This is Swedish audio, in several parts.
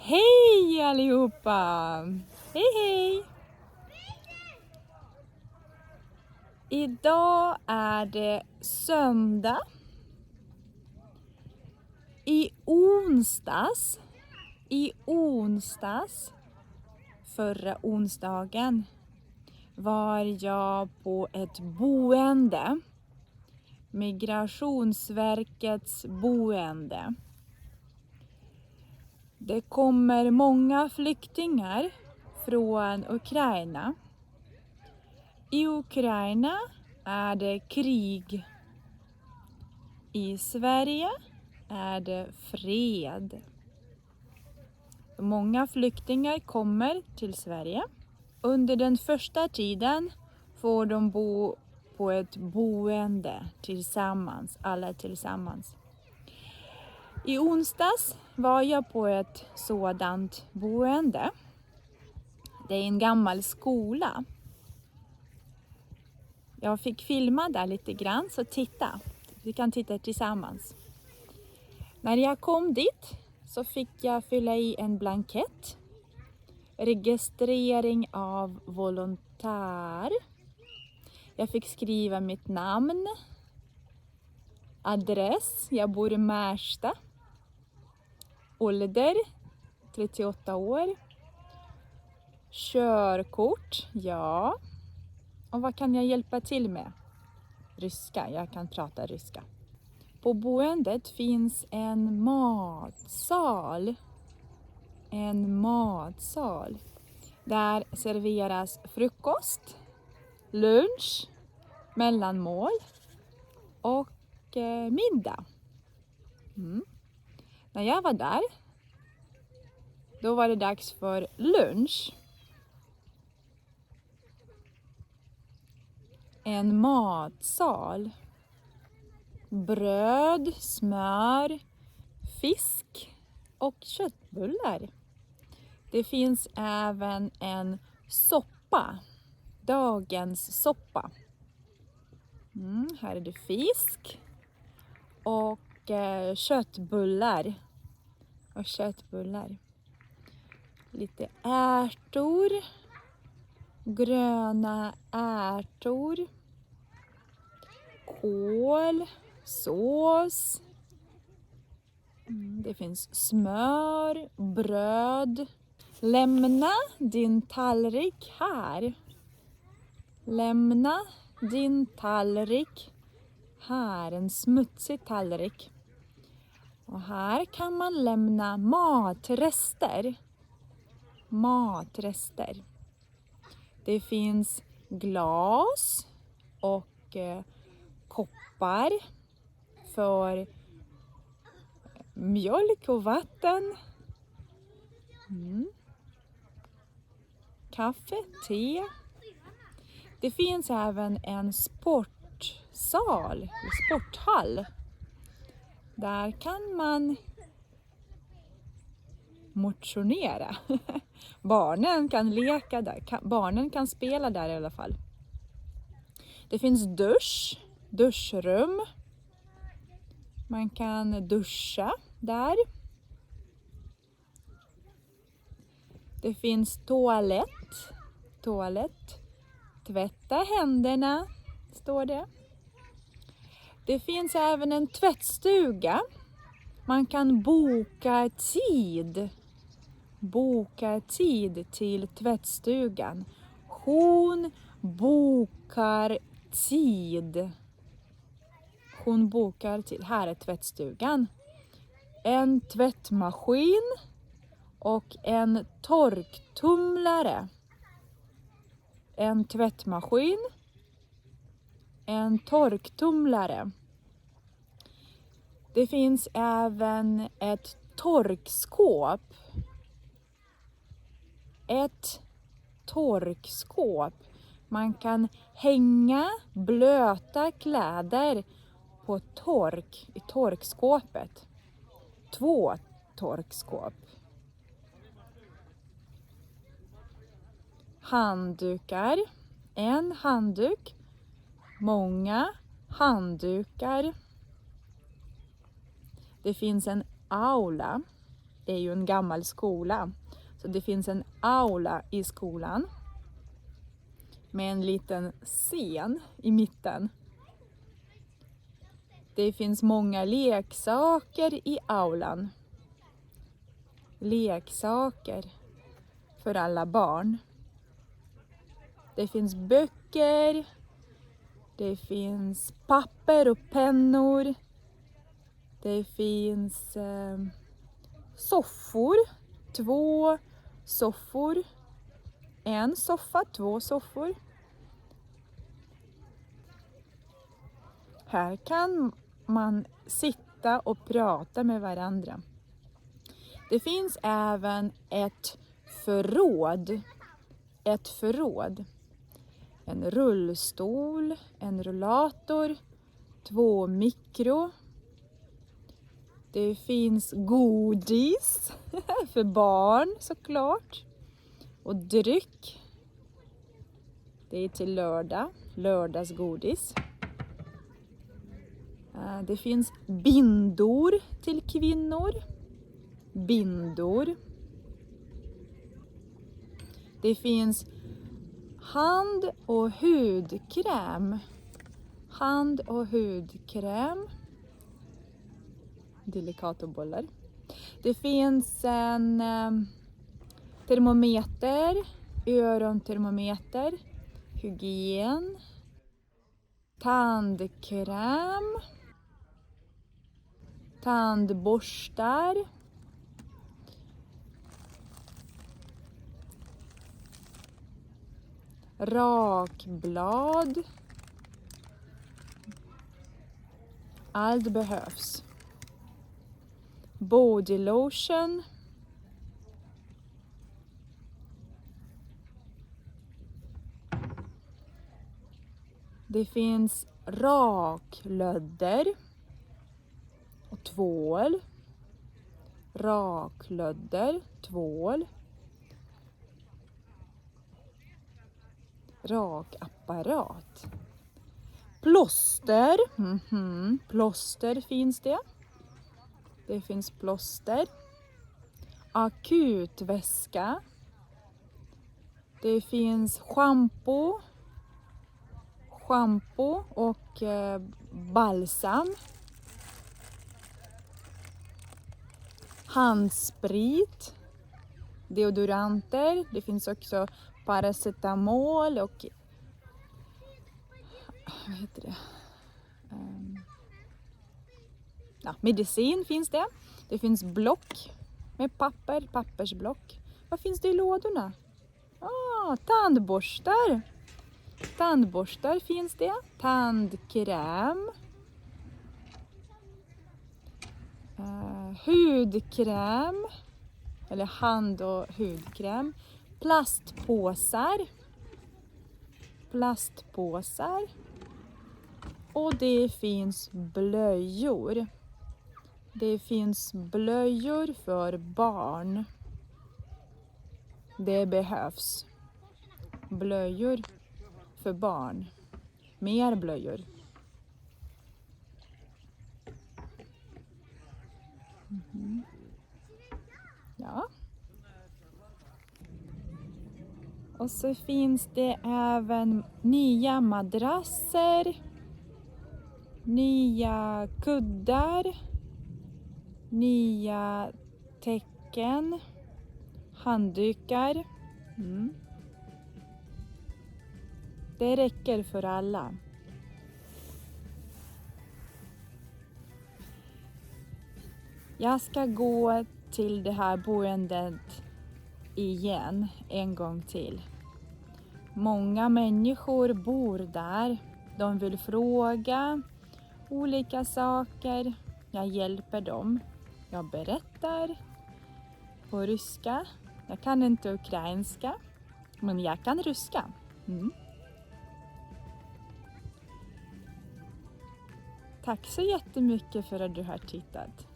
Hej allihopa! Hej hej! Idag är det söndag. I onsdags, förra onsdagen, var jag på ett boende. Migrationsverkets boende. Det kommer många flyktingar från Ukraina. I Ukraina är det krig. I Sverige är det fred. Många flyktingar kommer till Sverige. Under den första tiden får de bo på ett boende tillsammans, alla tillsammans. I onsdags var jag på ett sådant boende. Det är en gammal skola. Jag fick filma där lite grann, så titta. Vi kan titta tillsammans. När jag kom dit så fick jag fylla i en blankett. Registrering av volontär. Jag fick skriva mitt namn. Adress, jag bor i Märsta. Ålder, 38 år. Körkort, ja. Och vad kan jag hjälpa till med? Ryska, jag kan prata ryska. På boendet finns en matsal. Där serveras frukost, lunch, mellanmål och middag. När jag var där, då var det dags för lunch. En matsal. Bröd, smör, fisk och köttbullar. Det finns även en soppa. Dagens soppa. Här är det fisk och köttbullar. Lite ärtor. Gröna ärtor. Kål. Sås. Det finns smör. Bröd. Lämna din tallrik här. Lämna din tallrik här. En smutsig tallrik. Och här kan man lämna matrester. Det finns glas och koppar för mjölk och vatten. Kaffe, te. Det finns även en sporthall. Där kan man motionera. Barnen kan leka där. Barnen kan spela där i alla fall. Det finns duschrum. Man kan duscha där. Det finns toalett. Tvätta händerna, står det. Det finns även en tvättstuga. Man kan boka tid till tvättstugan. Hon bokar tid. Här är tvättstugan. En tvättmaskin och en torktumlare. Det finns även ett torkskåp. Man kan hänga blöta kläder på i torkskåpet. 2 torkskåp. Handdukar. En handduk. Många handdukar. Det finns en aula. det är ju en gammal skola. Så det finns en aula i skolan med en liten scen i mitten. Det finns många leksaker i aulan. Leksaker för alla barn. Det finns böcker. Det finns papper och pennor. Det finns soffor. 2 soffor. 1 soffa, 2 soffor. Här kan man sitta och prata med varandra. Det finns även ett förråd. Ett förråd. En rullstol, en rullator, 2 mikro. Det finns godis för barn såklart. Och dryck. Det är till lördagsgodis. Det finns bindor till kvinnor. Bindor. Det finns hand- och hudkräm. Hand- och hudkräm. Delicatobollar. Det finns en termometer. Örontermometer. Hygien. Tandkräm. Tandborstar. Rakblad. Allt behövs. Body lotion. Det finns raklödder och tvål. Raklödder, tvål. Rakapparat. Plåster. Plåster finns det. Det finns plåster. Akutväska. Det finns shampoo. Shampoo och balsam. Handsprit. Deodoranter. Det finns också paracetamol och vad heter det? Medicin finns det. Det finns block med papper, pappersblock. Vad finns det i lådorna? Tandborstar. Tandborstar finns det. Tandkräm. Hudkräm. Eller hand- och hudkräm. Plastpåsar. Plastpåsar. Och det finns blöjor. Det finns blöjor för barn. Det behövs. Blöjor för barn. Mer blöjor. Ja. Och så finns det även nya madrasser. Nya kuddar. Nya täcken. Handdukar. Det räcker för alla. Jag ska gå till det här boendet igen en gång till. Många människor bor där. De vill fråga olika saker. Jag hjälper dem. Jag berättar på ryska. Jag kan inte ukrainska, men jag kan ryska. Tack så jättemycket för att du har tittat.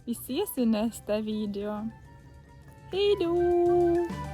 Vi ses i nästa video. Hej då!